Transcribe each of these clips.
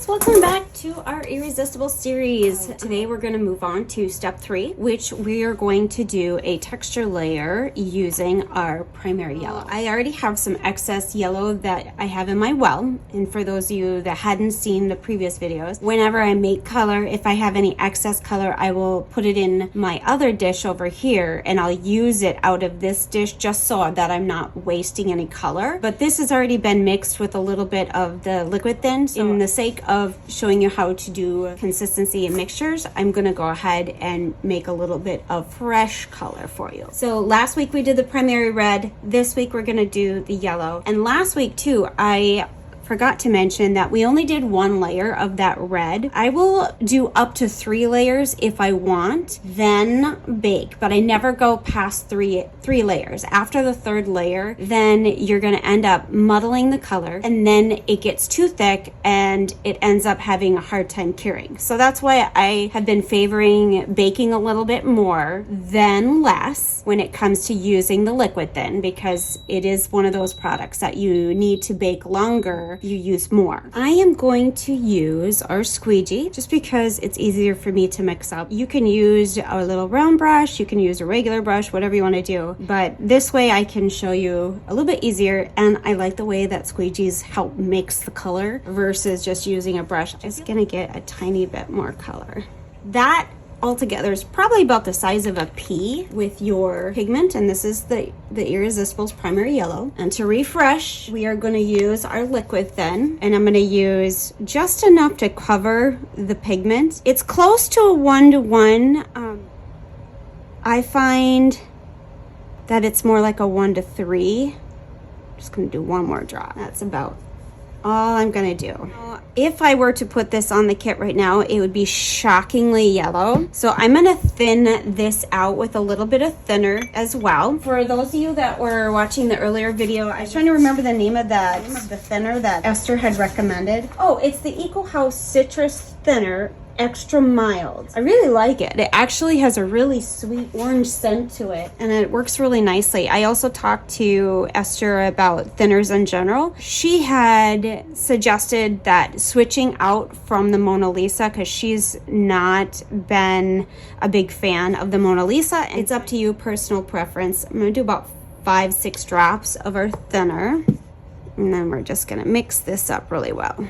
welcome back to our Irresistible series. Today we're going to move on to step 3, which we are going to do a texture layer using our primary yellow. I already have some excess yellow that I have in my well, and for those of you that hadn't seen the previous videos, whenever I make color, if I have any excess color, I will put it in my other dish over here and I'll use it out of this dish just so that I'm not wasting any color. But this has already been mixed with a little bit of the liquid thin, so in the sake of showing you how to do consistency and mixtures, I'm gonna go ahead and make a little bit of fresh color for you. So last week we did the primary red, this week we're gonna do the yellow, and last week too I forgot to mention that we only did 1 layer of that red. I will do up to 3 layers if I want, then bake, but I never go past three layers. After the 3rd layer, then you're gonna end up muddling the color, and then it gets too thick and it ends up having a hard time curing. So that's why I have been favoring baking a little bit more than less when it comes to using the liquid thin, because it is one of those products that you need to bake longer, you use more. I am going to use our Squeegee just because it's easier for me to mix up. You can use a little round brush, you can use a regular brush, whatever you want to do, but this way I can show you a little bit easier, and I like the way that Squeegees help mix the color versus just using a brush. It's gonna get a tiny bit more color. That altogether is probably about the size of a pea with your pigment, and this is the Irresistible's primary yellow. And to refresh, we are going to use our liquid thin, and I'm going to use just enough to cover the pigment. It's close to a 1-to-1. I find that it's more like a 1-to-3. Just going to do 1 more drop. That's about all I'm gonna do. If I were to put this on the kit right now, it would be shockingly yellow. So I'm gonna thin this out with a little bit of thinner as well. For those of you that were watching the earlier video, I was trying to remember the name of the thinner that Esther had recommended. Oh, it's the Eco House Citrus Thinner Extra Mild. I really like it. It actually has a really sweet orange scent to it, and it works really nicely. I also talked to Esther about thinners in general. She had suggested that switching out from the Mona Lisa, because she's not been a big fan of the Mona Lisa. It's up to you, personal preference. I'm gonna do about 5-6 drops of our thinner, and then we're just gonna mix this up really well.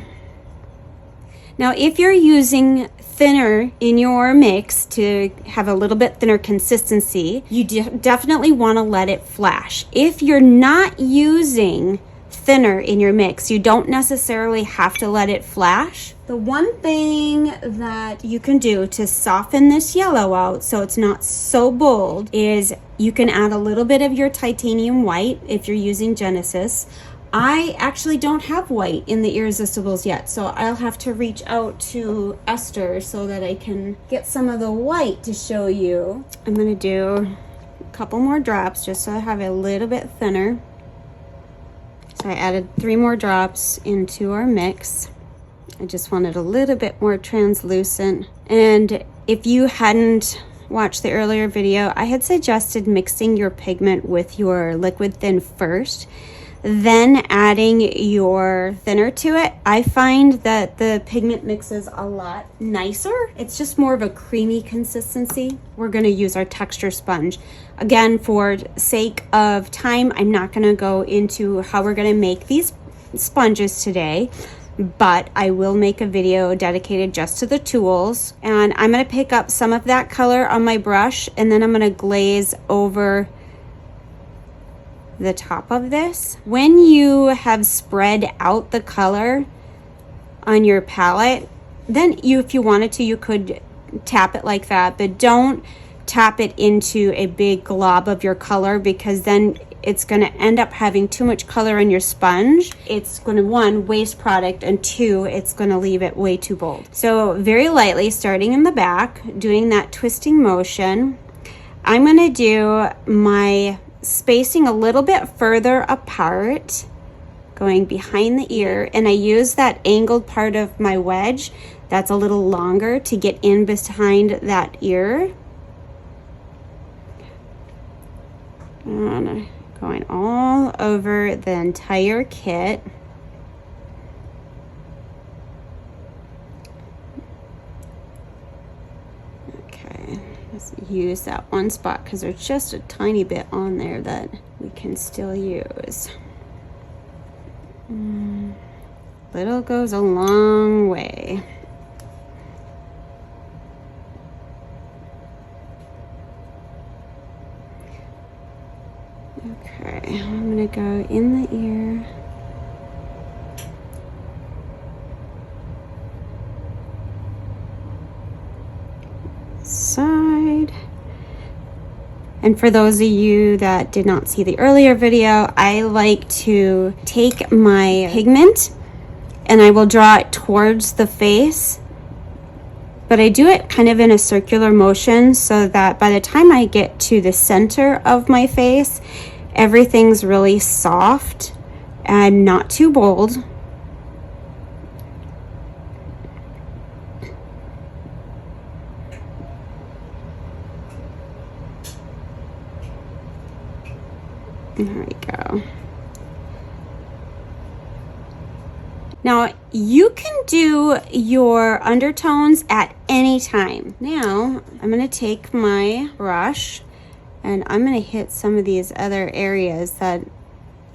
Now, if you're using thinner in your mix to have a little bit thinner consistency, you definitely want to let it flash. If you're not using thinner in your mix, you don't necessarily have to let it flash. The one thing that you can do to soften this yellow out so it's not so bold is you can add a little bit of your titanium white if you're using Genesis. I actually don't have white in the Irresistibles yet, so I'll have to reach out to Esther so that I can get some of the white to show you. I'm gonna do a couple more drops just so I have a little bit thinner. So I added 3 more drops into our mix. I just wanted a little bit more translucent. And if you hadn't watched the earlier video, I had suggested mixing your pigment with your liquid thin first, then adding your thinner to it. I find that the pigment mixes a lot nicer. It's just more of a creamy consistency. We're gonna use our texture sponge. Again, for sake of time, I'm not gonna go into how we're gonna make these sponges today, but I will make a video dedicated just to the tools. And I'm gonna pick up some of that color on my brush, and then I'm gonna glaze over the top of this. When you have spread out the color on your palette, then if you wanted to, you could tap it like that, but don't tap it into a big glob of your color, because then it's going to end up having too much color on your sponge. It's going to, 1, waste product, and 2, it's going to leave it way too bold. So very lightly, starting in the back, doing that twisting motion, I'm going to do my spacing a little bit further apart, going behind the ear, and I use that angled part of my wedge that's a little longer to get in behind that ear. And going all over the entire kit. use that one spot because there's just a tiny bit on there that we can still use. Little goes a long way. Okay, I'm gonna go in the ear. Side. And for those of you that did not see the earlier video, I like to take my pigment and I will draw it towards the face, but I do it kind of in a circular motion so that by the time I get to the center of my face, everything's really soft and not too bold. There we go. Now, you can do your undertones at any time. Now, I'm going to take my brush and I'm going to hit some of these other areas that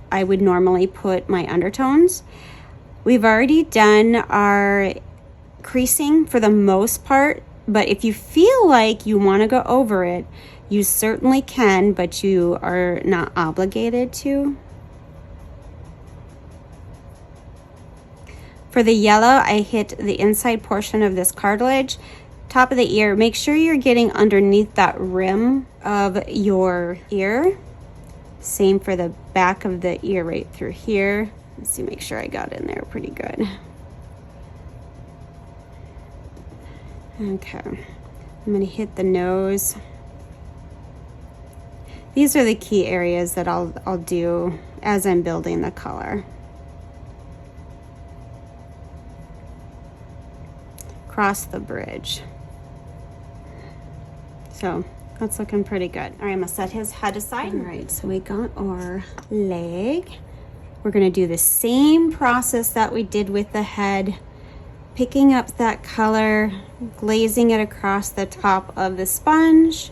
I would normally put my undertones. We've already done our creasing for the most part, but if you feel like you want to go over it, you certainly can, but you are not obligated to. For the yellow, I hit the inside portion of this cartilage, top of the ear. Make sure you're getting underneath that rim of your ear. Same for the back of the ear right through here. Let's see, make sure I got in there pretty good. Okay, I'm gonna hit the nose. These are the key areas that I'll do as I'm building the color. Cross the bridge. So that's looking pretty good. All right, I'm gonna set his head aside. All right, so we got our leg. We're gonna do the same process that we did with the head, picking up that color, glazing it across the top of the sponge.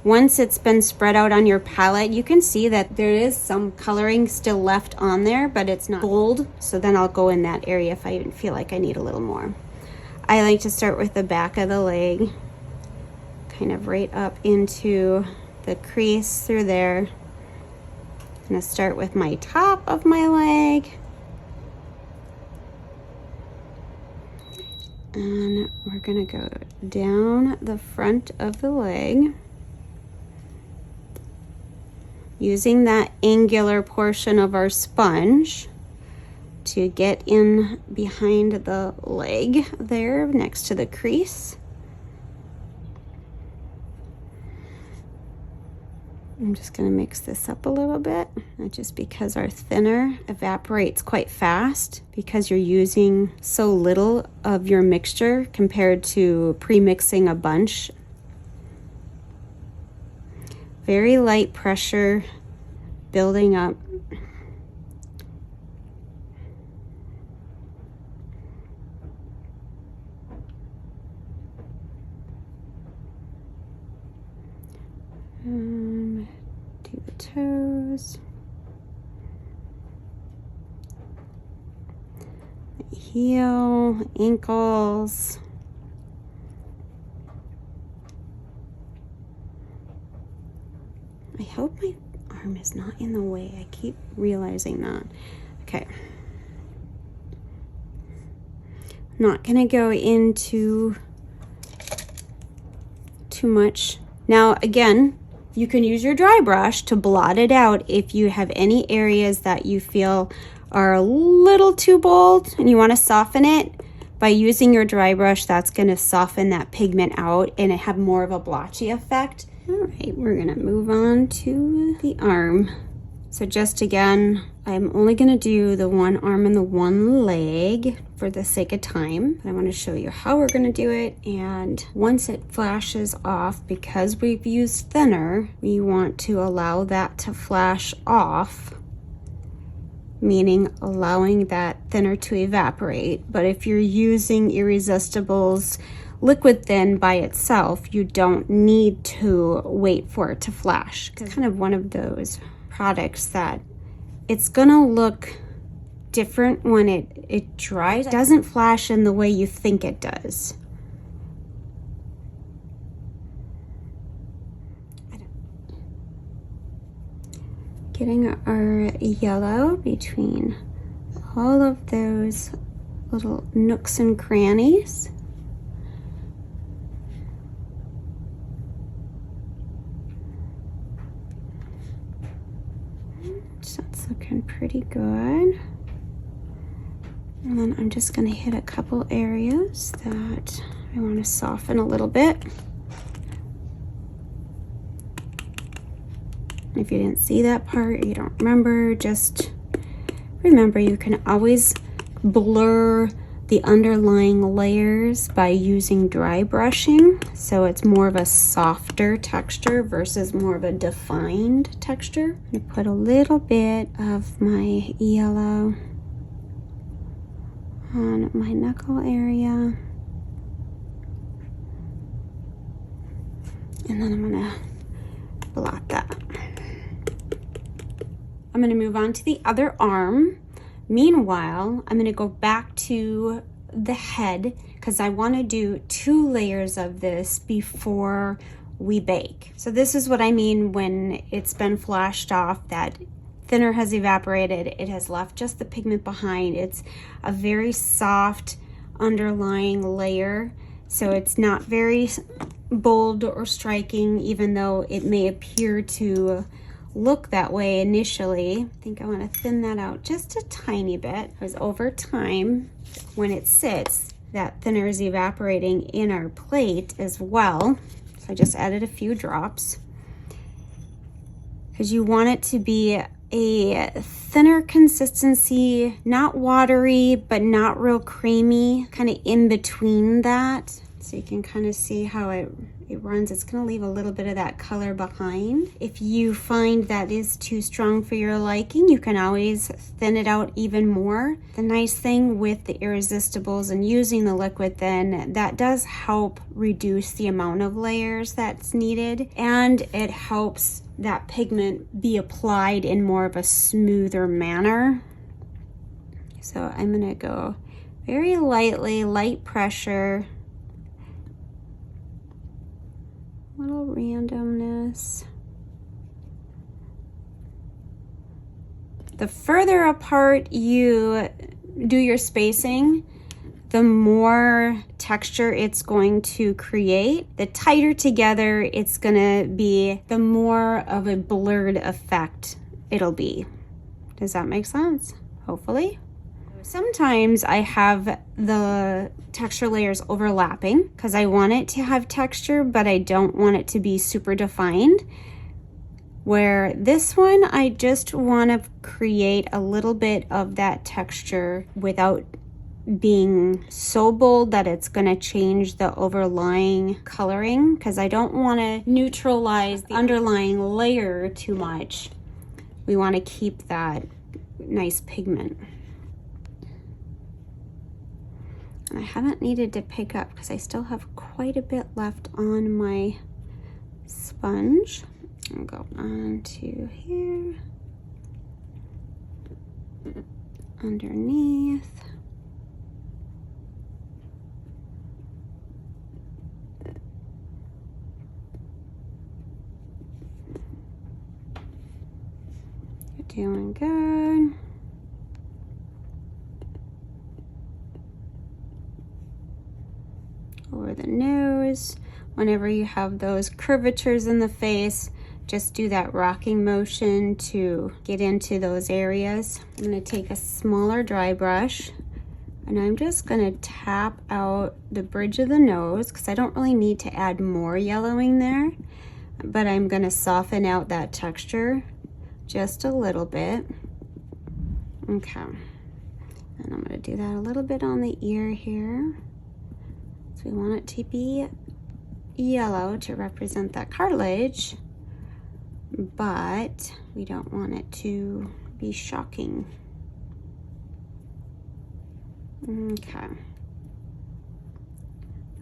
Once it's been spread out on your palette, you can see that there is some coloring still left on there, but it's not bold. So then I'll go in that area if I feel like I need a little more. I like to start with the back of the leg, kind of right up into the crease through there. I'm gonna start with my top of my leg. And we're gonna go down the front of the leg, using that angular portion of our sponge to get in behind the leg there next to the crease. I'm just going to mix this up a little bit, just because our thinner evaporates quite fast because you're using so little of your mixture compared to pre-mixing a bunch. Very light pressure building up. Do the toes, the heel, ankles. I hope my arm is not in the way. I keep realizing that. Okay. I'm not gonna go into too much. Now, again, you can use your dry brush to blot it out if you have any areas that you feel are a little too bold and you want to soften it. By using your dry brush, that's going to soften that pigment out and it have more of a blotchy effect. All right, we're going to move on to the arm. So just again, I'm only going to do the one arm and the one leg for the sake of time. I want to show you how we're going to do it. And once it flashes off, because we've used thinner, we want to allow that to flash off, meaning allowing that thinner to evaporate. But if you're using Irresistible's liquid thin by itself, you don't need to wait for it to flash. It's kind of one of those products that it's gonna look different when it dries. It doesn't flash in the way you think it does. Getting our yellow between all of those little nooks and crannies. So that's looking pretty good. And then I'm just going to hit a couple areas that I want to soften a little bit. If you didn't see that part, you don't remember, just remember you can always blur the underlying layers by using dry brushing. So it's more of a softer texture versus more of a defined texture. I'm going to put a little bit of my yellow on my knuckle area. And then I'm going to blot that. I'm going to move on to the other arm. Meanwhile, I'm going to go back to the head because I want to do 2 layers of this before we bake. So this is what I mean when it's been flashed off, that thinner has evaporated, it has left just the pigment behind. It's a very soft underlying layer, so it's not very bold or striking, even though it may appear to look that way initially. I think I want to thin that out just a tiny bit, because over time, when it sits, that thinner is evaporating in our plate as well. So I just added a few drops, because you want it to be a thinner consistency, not watery, but not real creamy, kind of in between that. So you can kind of see how it runs. It's going to leave a little bit of that color behind. If you find that is too strong for your liking, you can always thin it out even more. The nice thing with the Irresistibles and using the liquid thin, that does help reduce the amount of layers that's needed, and it helps that pigment be applied in more of a smoother manner. So I'm going to go very lightly, light pressure. Little randomness. The further apart you do your spacing, the more texture it's going to create. The tighter together it's gonna be, the more of a blurred effect it'll be. Does that make sense? Hopefully. Sometimes I have the texture layers overlapping because I want it to have texture, but I don't want it to be super defined. Where this one, I just want to create a little bit of that texture without being so bold that it's going to change the overlying coloring, because I don't want to neutralize the underlying layer too much. We want to keep that nice pigment. I haven't needed to pick up because I still have quite a bit left on my sponge. I'll go on to here, underneath. You're doing good. Over the nose. Whenever you have those curvatures in the face, just do that rocking motion to get into those areas. I'm going to take a smaller dry brush and I'm just going to tap out the bridge of the nose, because I don't really need to add more yellowing there, but I'm going to soften out that texture just a little bit. Okay, and I'm going to do that a little bit on the ear here. We want it to be yellow to represent that cartilage, but we don't want it to be shocking. Okay.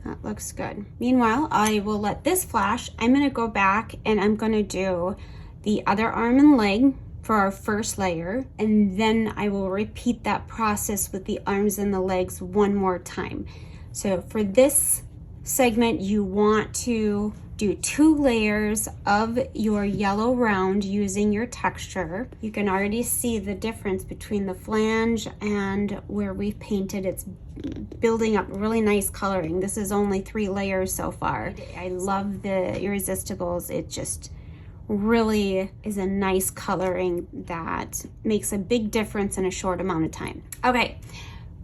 That looks good. Meanwhile, I will let this flash. I'm gonna go back and I'm gonna do the other arm and leg for our first layer, and then I will repeat that process with the arms and the legs one more time. So for this segment, you want to do 2 layers of your yellow round using your texture. You can already see the difference between the flange and where we've painted. It's building up really nice coloring. This is only 3 layers so far. I love the Irresistibles. It just really is a nice coloring that makes a big difference in a short amount of time. Okay,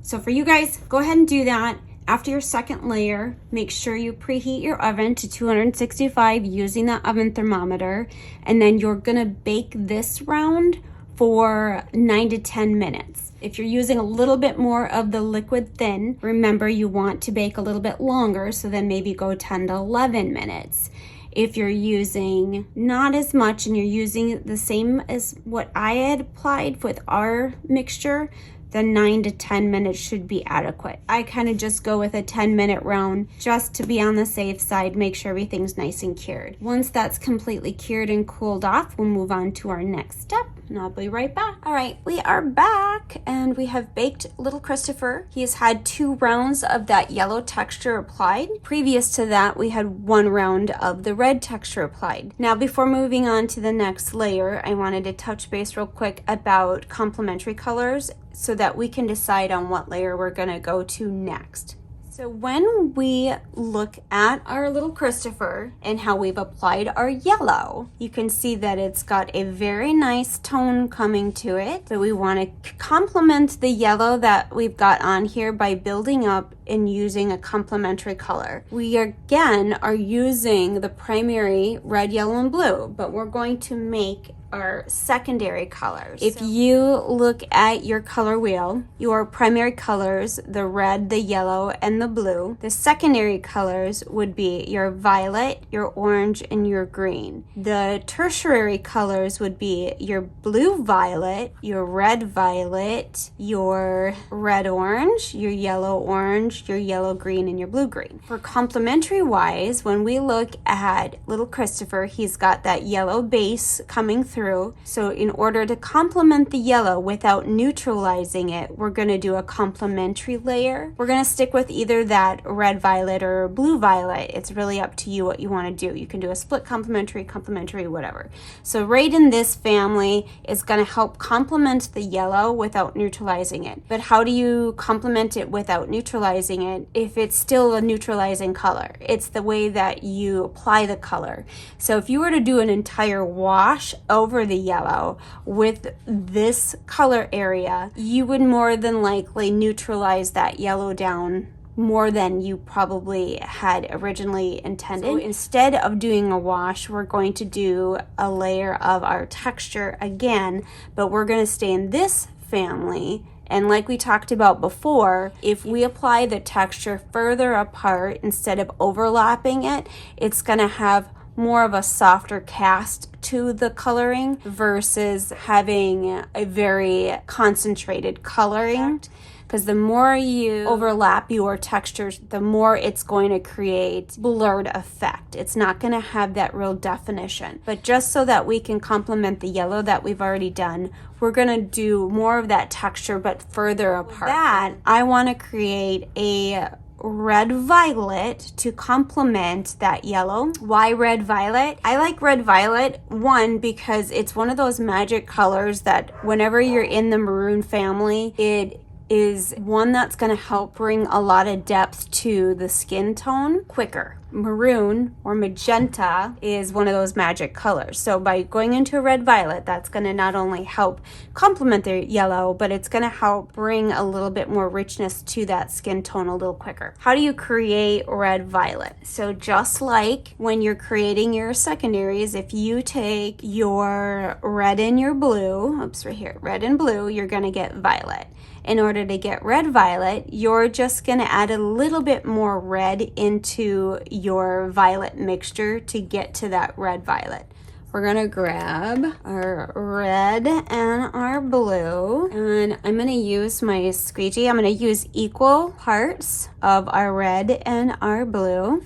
so for you guys, go ahead and do that. After your second layer, make sure you preheat your oven to 265 using the oven thermometer, and then you're gonna bake this round for 9 to 10 minutes. If you're using a little bit more of the liquid thin, remember you want to bake a little bit longer, so then maybe go 10 to 11 minutes. If you're using not as much and you're using the same as what I had applied with our mixture, then 9 to 10 minutes should be adequate. I kind of just go with a 10-minute round just to be on the safe side, make sure everything's nice and cured. Once that's completely cured and cooled off, we'll move on to our next step, and I'll be right back. All right, we are back, and we have baked little Christopher. He has had 2 rounds of that yellow texture applied. Previous to that, we had 1 round of the red texture applied. Now, before moving on to the next layer, I wanted to touch base real quick about complementary colors so that we can decide on what layer we're gonna go to next. So when we look at our little Christopher and how we've applied our yellow, you can see that it's got a very nice tone coming to it. So we want to complement the yellow that we've got on here by building up and using a complementary color. We again are using the primary red, yellow, and blue, but we're going to make our secondary colors. If you look at your color wheel, your primary colors, the red, the yellow, and the blue. The secondary colors would be your violet, your orange, and your green. The tertiary colors would be your blue violet, your red violet, your red orange, your yellow orange, your yellow green, and your blue green. For complementary wise, when we look at little Christopher, he's got that yellow base coming through. So in order to complement the yellow without neutralizing it, we're going to do a complementary layer. We're going to stick with either that red violet or blue violet. It's really up to you what you want to do. You can do a split complementary, whatever. So right in this family is going to help complement the yellow without neutralizing it. But how do you complement it without neutralizing it if it's still a neutralizing color? It's the way that you apply the color. So if you were to do an entire wash over the yellow with this color area, you would more than likely neutralize that yellow down more than you probably had originally intended. So instead of doing a wash, we're going to do a layer of our texture again, but we're going to stay in this family. And like we talked about before, if we apply the texture further apart instead of overlapping it, it's going to have more of a softer cast to the coloring versus having a very concentrated coloring. Because the more you overlap your textures, the more it's going to create blurred effect. It's not going to have that real definition. But just so that we can complement the yellow that we've already done, we're going to do more of that texture but further apart. With that, I want to create a red violet to complement that yellow. Why red violet? I like red violet, one, because it's one of those magic colors that whenever you're in the maroon family, it is one that's going to help bring a lot of depth to the skin tone quicker. Maroon or magenta is one of those magic colors. So by going into a red violet, that's going to not only help complement the yellow, but it's going to help bring a little bit more richness to that skin tone a little quicker. How do you create red violet? So just like when you're creating your secondaries, if you take your red and your blue, oops, right here, red and blue, you're going to get violet. In order to get red violet, you're just going to add a little bit more red into your violet mixture to get to that red violet. we're gonna grab our red and our blue, and I'm gonna use my squeegee. I'm gonna use equal parts of our red and our blue.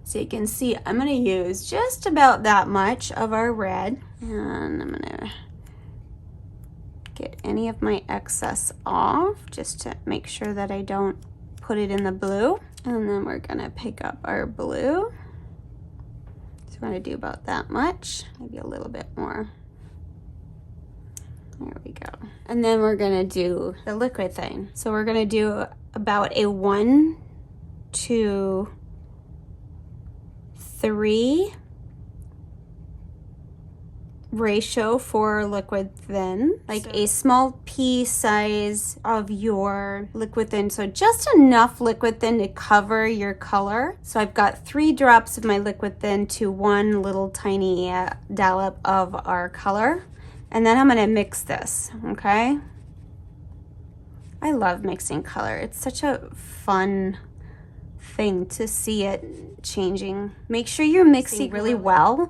So you can see I'm gonna use just about that much of our red, and I'm gonna get any of my excess off just to make sure that I don't put it in the blue. And then we're gonna pick up our blue. So we're gonna do about that much, maybe a little bit more. There we go. And then we're gonna do the liquid thing. So we're gonna do about a 1 to 3 ratio for liquid thin, like a small pea size of your liquid thin. So just enough liquid thin to cover your color. So I've got 3 drops of my liquid thin to 1 little tiny dollop of our color. And then I'm gonna mix this, okay? I love mixing color. It's such a fun thing to see it changing. Make sure you're mixing really well,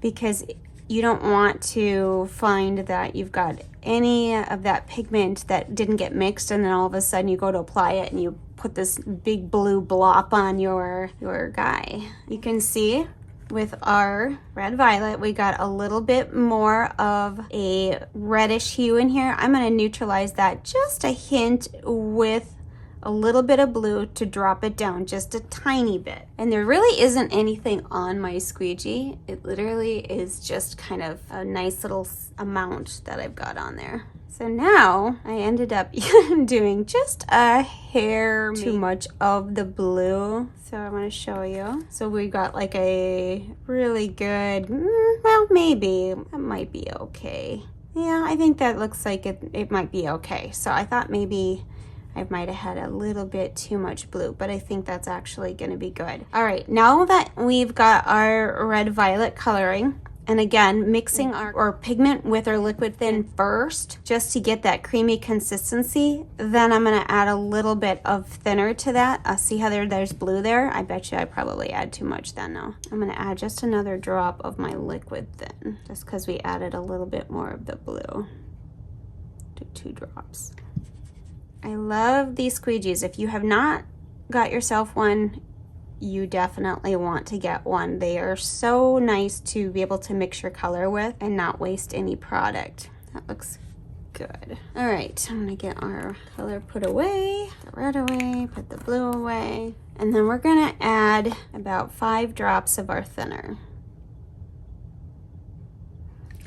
because you don't want to find that you've got any of that pigment that didn't get mixed, and then all of a sudden you go to apply it and you put this big blue blop on your guy. You can see with our red violet, we got a little bit more of a reddish hue in here. I'm gonna neutralize that just a hint with a little bit of blue to drop it down just a tiny bit. And there really isn't anything on my squeegee. It literally is just kind of a nice little amount that I've got on there. So now I ended up doing just a hair too much of the blue. So I want to show you. So we got like a really good, well, maybe it might be okay. Yeah, I think that looks like it might be okay. So I thought maybe I might have had a little bit too much blue, but I think that's actually going to be good. All right, now that we've got our red violet coloring, and again, mixing our pigment with our liquid thin first, just to get that creamy consistency, then I'm going to add a little bit of thinner to that. See how there's blue there? I bet you I probably add too much then though. I'm going to add just another drop of my liquid thin, just because we added a little bit more of the blue. Do 2 drops. I love these squeegees. If you have not got yourself one, you definitely want to get one. They are so nice to be able to mix your color with and not waste any product. That looks good. All right, I'm gonna get our color put away, the red away, put the blue away, and then we're gonna add about 5 drops of our thinner.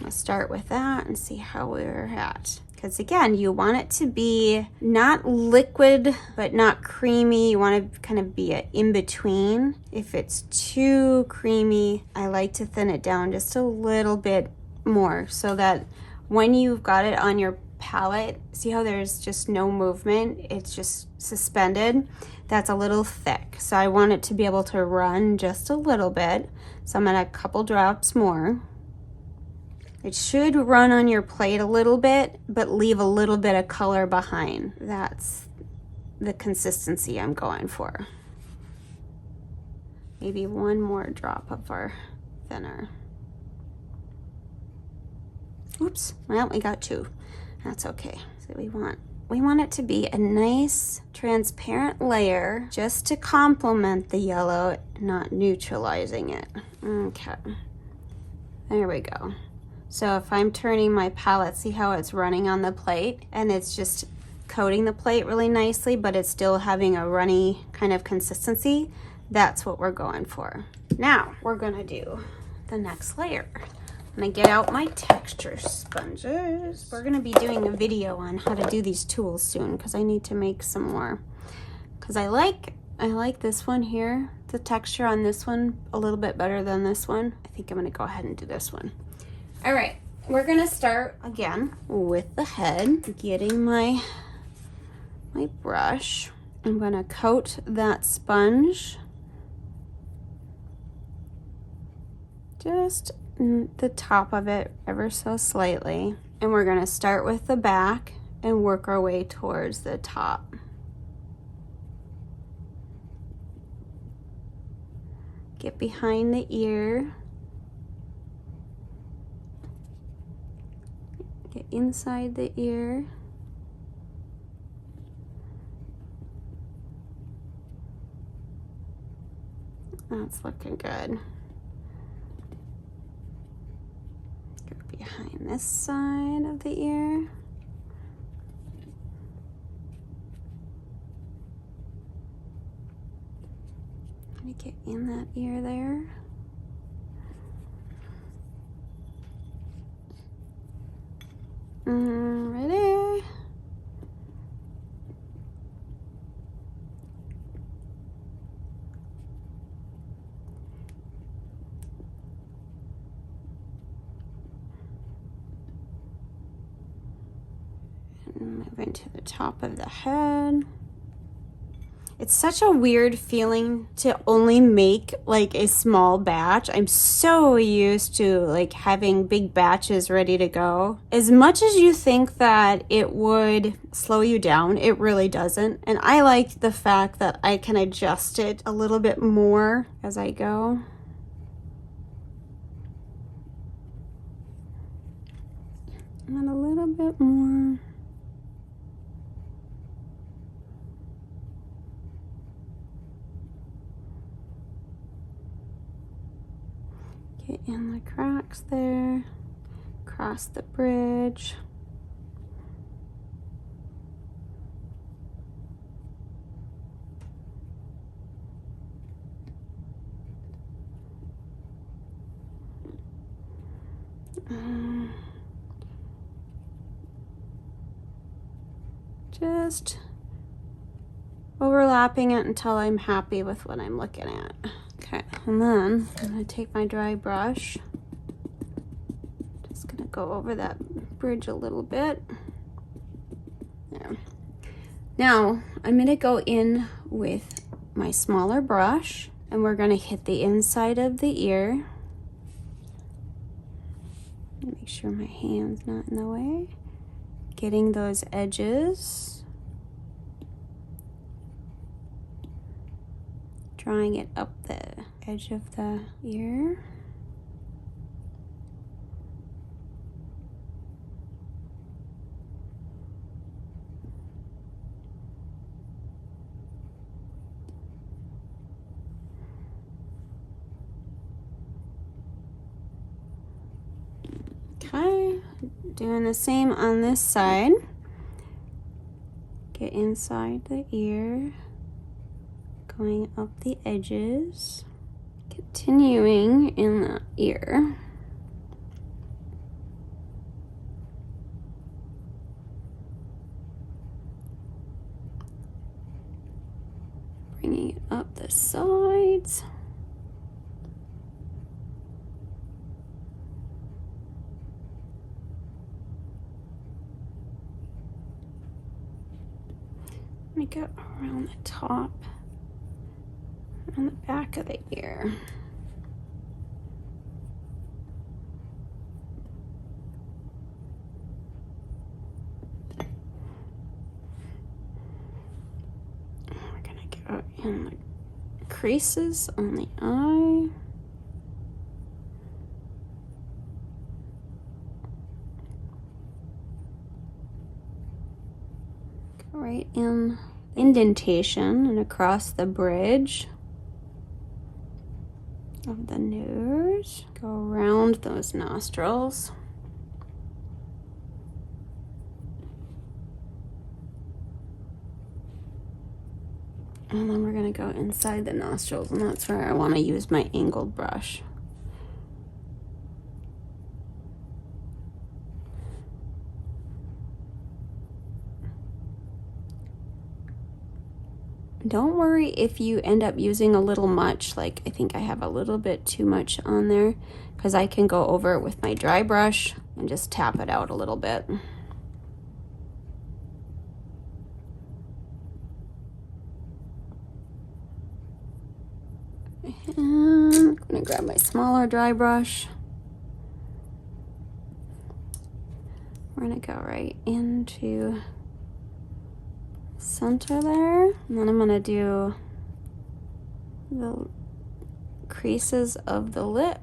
I'll start with that and see how we're at. Because again, you want it to be not liquid, but not creamy. You want to kind of be in between. If it's too creamy, I like to thin it down just a little bit more, so that when you've got it on your palette, see how there's just no movement? It's just suspended. That's a little thick. So I want it to be able to run just a little bit. So I'm gonna add a couple drops more. It should run on your plate a little bit, but leave a little bit of color behind. That's the consistency I'm going for. Maybe 1 more drop of our thinner. Oops, well, we got 2. That's okay. So we want it to be a nice transparent layer just to complement the yellow, not neutralizing it. Okay, there we go. So if I'm turning my palette, see how it's running on the plate, and it's just coating the plate really nicely, but it's still having a runny kind of consistency. That's what we're going for. Now we're gonna do the next layer. I'm gonna get out my texture sponges. We're gonna be doing a video on how to do these tools soon, because I need to make some more. Because I like this one here, the texture on this one a little bit better than this one. I think I'm gonna go ahead and do this one. All right, we're gonna start again with the head. Getting my brush. I'm gonna coat that sponge just the top of it ever so slightly. And we're gonna start with the back and work our way towards the top. Get behind the ear. get inside the ear. That's looking good. Go behind this side of the ear. Let me get in that ear there. Ready? And move into the top of the head. It's such a weird feeling to only make like a small batch. I'm so used to like having big batches ready to go. As much as you think that it would slow you down, it really doesn't. And I like the fact that I can adjust it a little bit more as I go. And a little bit more. Get in the cracks there, cross the bridge. Just overlapping it until I'm happy with what I'm looking at. Okay, and then I'm gonna take my dry brush. Just gonna go over that bridge a little bit. There. Now, I'm gonna go in with my smaller brush and we're gonna hit the inside of the ear. Make sure my hand's not in the way. Getting those edges. Drawing it up the edge of the ear. Okay, doing the same on this side. Get inside the ear. Going up the edges, continuing in the ear. Bringing it up the sides. Make it around the top. On the back of the ear. We're gonna go in the creases on the eye. Go right in the indentation and across the bridge of the nose. Go around those nostrils. And then we're gonna go inside the nostrils, and that's where I want to use my angled brush. Don't worry if you end up using a little much, like I think I have a little bit too much on there, because I can go over it with my dry brush and just tap it out a little bit. And I'm gonna grab my smaller dry brush. We're gonna go right into center there, and then I'm gonna do the creases of the lip.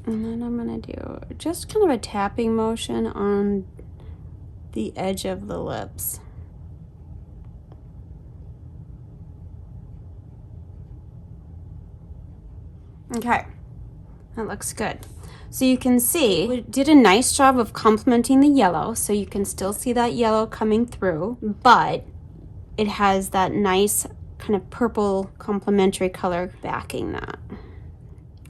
And then I'm gonna do just kind of a tapping motion on the edge of the lips. Okay, that looks good. So you can see we did a nice job of complementing the yellow, so you can still see that yellow coming through, but it has that nice kind of purple complementary color backing that.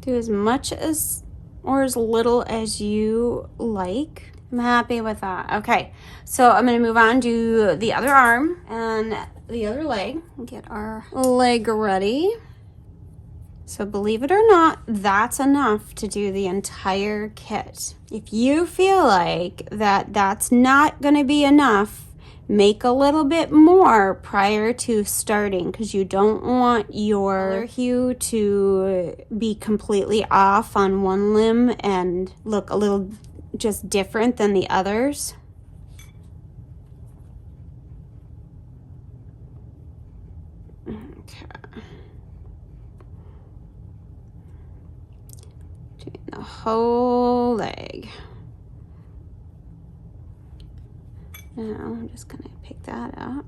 Do as much as or as little as you like. I'm happy with that. Okay, so I'm gonna move on to the other arm and the other leg. Get our leg ready. So believe it or not, that's enough to do the entire kit. If you feel like that's not gonna be enough, make a little bit more prior to starting, because you don't want your color hue to be completely off on one limb and look a little just different than the others. Okay. Doing the whole leg. Now I'm just gonna pick that up.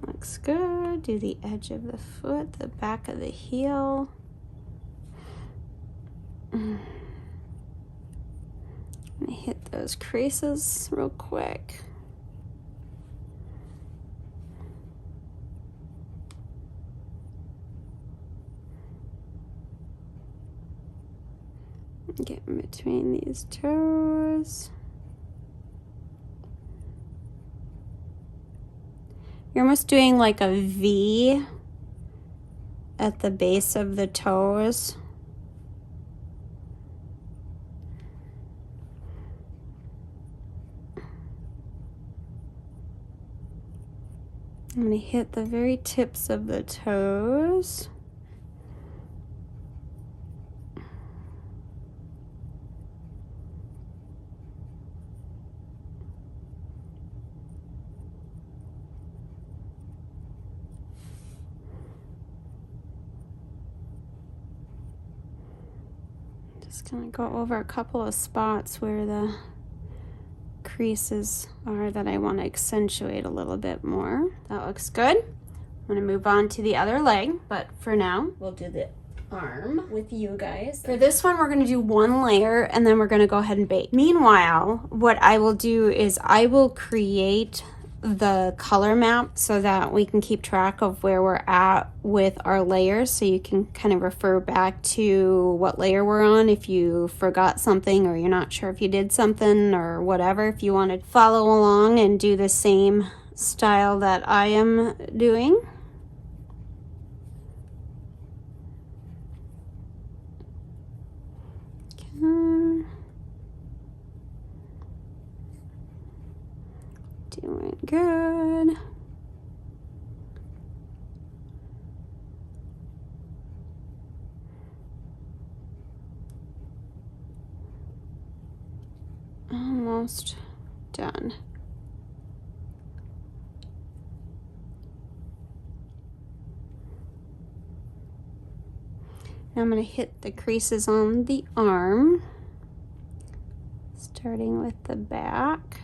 Looks good. Do the edge of the foot, the back of the heel. I'm gonna hit those creases real quick. Get in between these toes. You're almost doing like a V at the base of the toes. I'm going to hit the very tips of the toes. Just going to go over a couple of spots where the creases are that I want to accentuate a little bit more. That looks good. I'm going to move on to the other leg, but for now we'll do the arm with you guys. For this one, we're going to do one layer and then we're going to go ahead and bake. Meanwhile, what I will do is I will create the color map so that we can keep track of where we're at with our layers, so you can kind of refer back to what layer we're on if you forgot something or you're not sure if you did something or whatever. If you want to follow along and do the same style that I am doing. Doing good. Almost done. Now I'm going to hit the creases on the arm, starting with the back.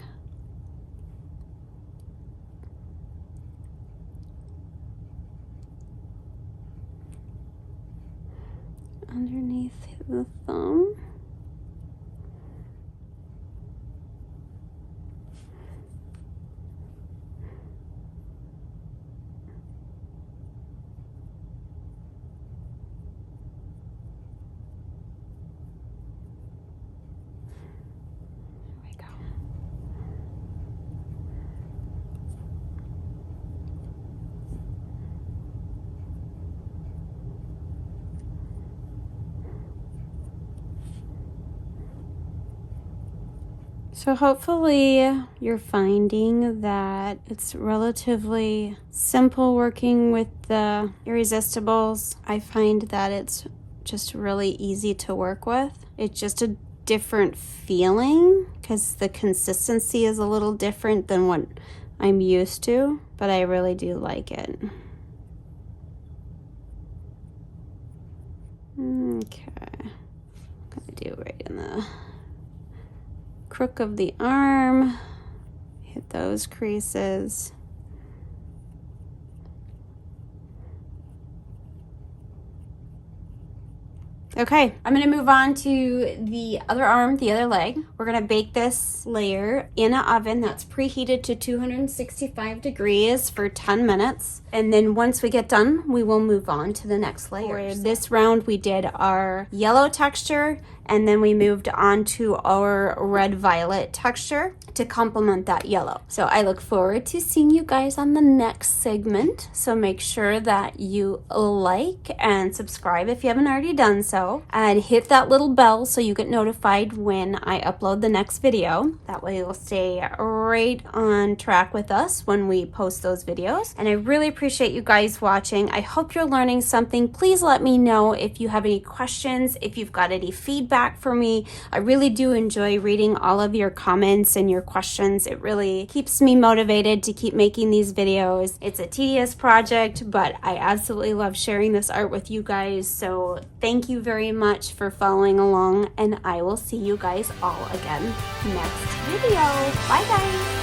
Underneath the thumb. There we go. So hopefully you're finding that it's relatively simple working with the Irresistibles. I find that it's just really easy to work with. It's just a different feeling because the consistency is a little different than what I'm used to, but I really do like it. Okay, gonna do right in the crook of the arm, hit those creases. Okay, I'm gonna move on to the other arm, the other leg. We're gonna bake this layer in an oven that's preheated to 265 degrees for 10 minutes. And then once we get done, we will move on to the next layer. For this round, we did our yellow texture, and then we moved on to our red-violet texture to complement that yellow. So I look forward to seeing you guys on the next segment. So make sure that you like and subscribe if you haven't already done so, and hit that little bell so you get notified when I upload the next video. That way you'll stay right on track with us when we post those videos. And I really appreciate you guys watching. I hope you're learning something. Please let me know if you have any questions, if you've got any feedback for me. I really do enjoy reading all of your comments and your questions. It really keeps me motivated to keep making these videos. It's a tedious project, but I absolutely love sharing this art with you guys. So thank you very much for following along, and I will see you guys all again next video. Bye guys.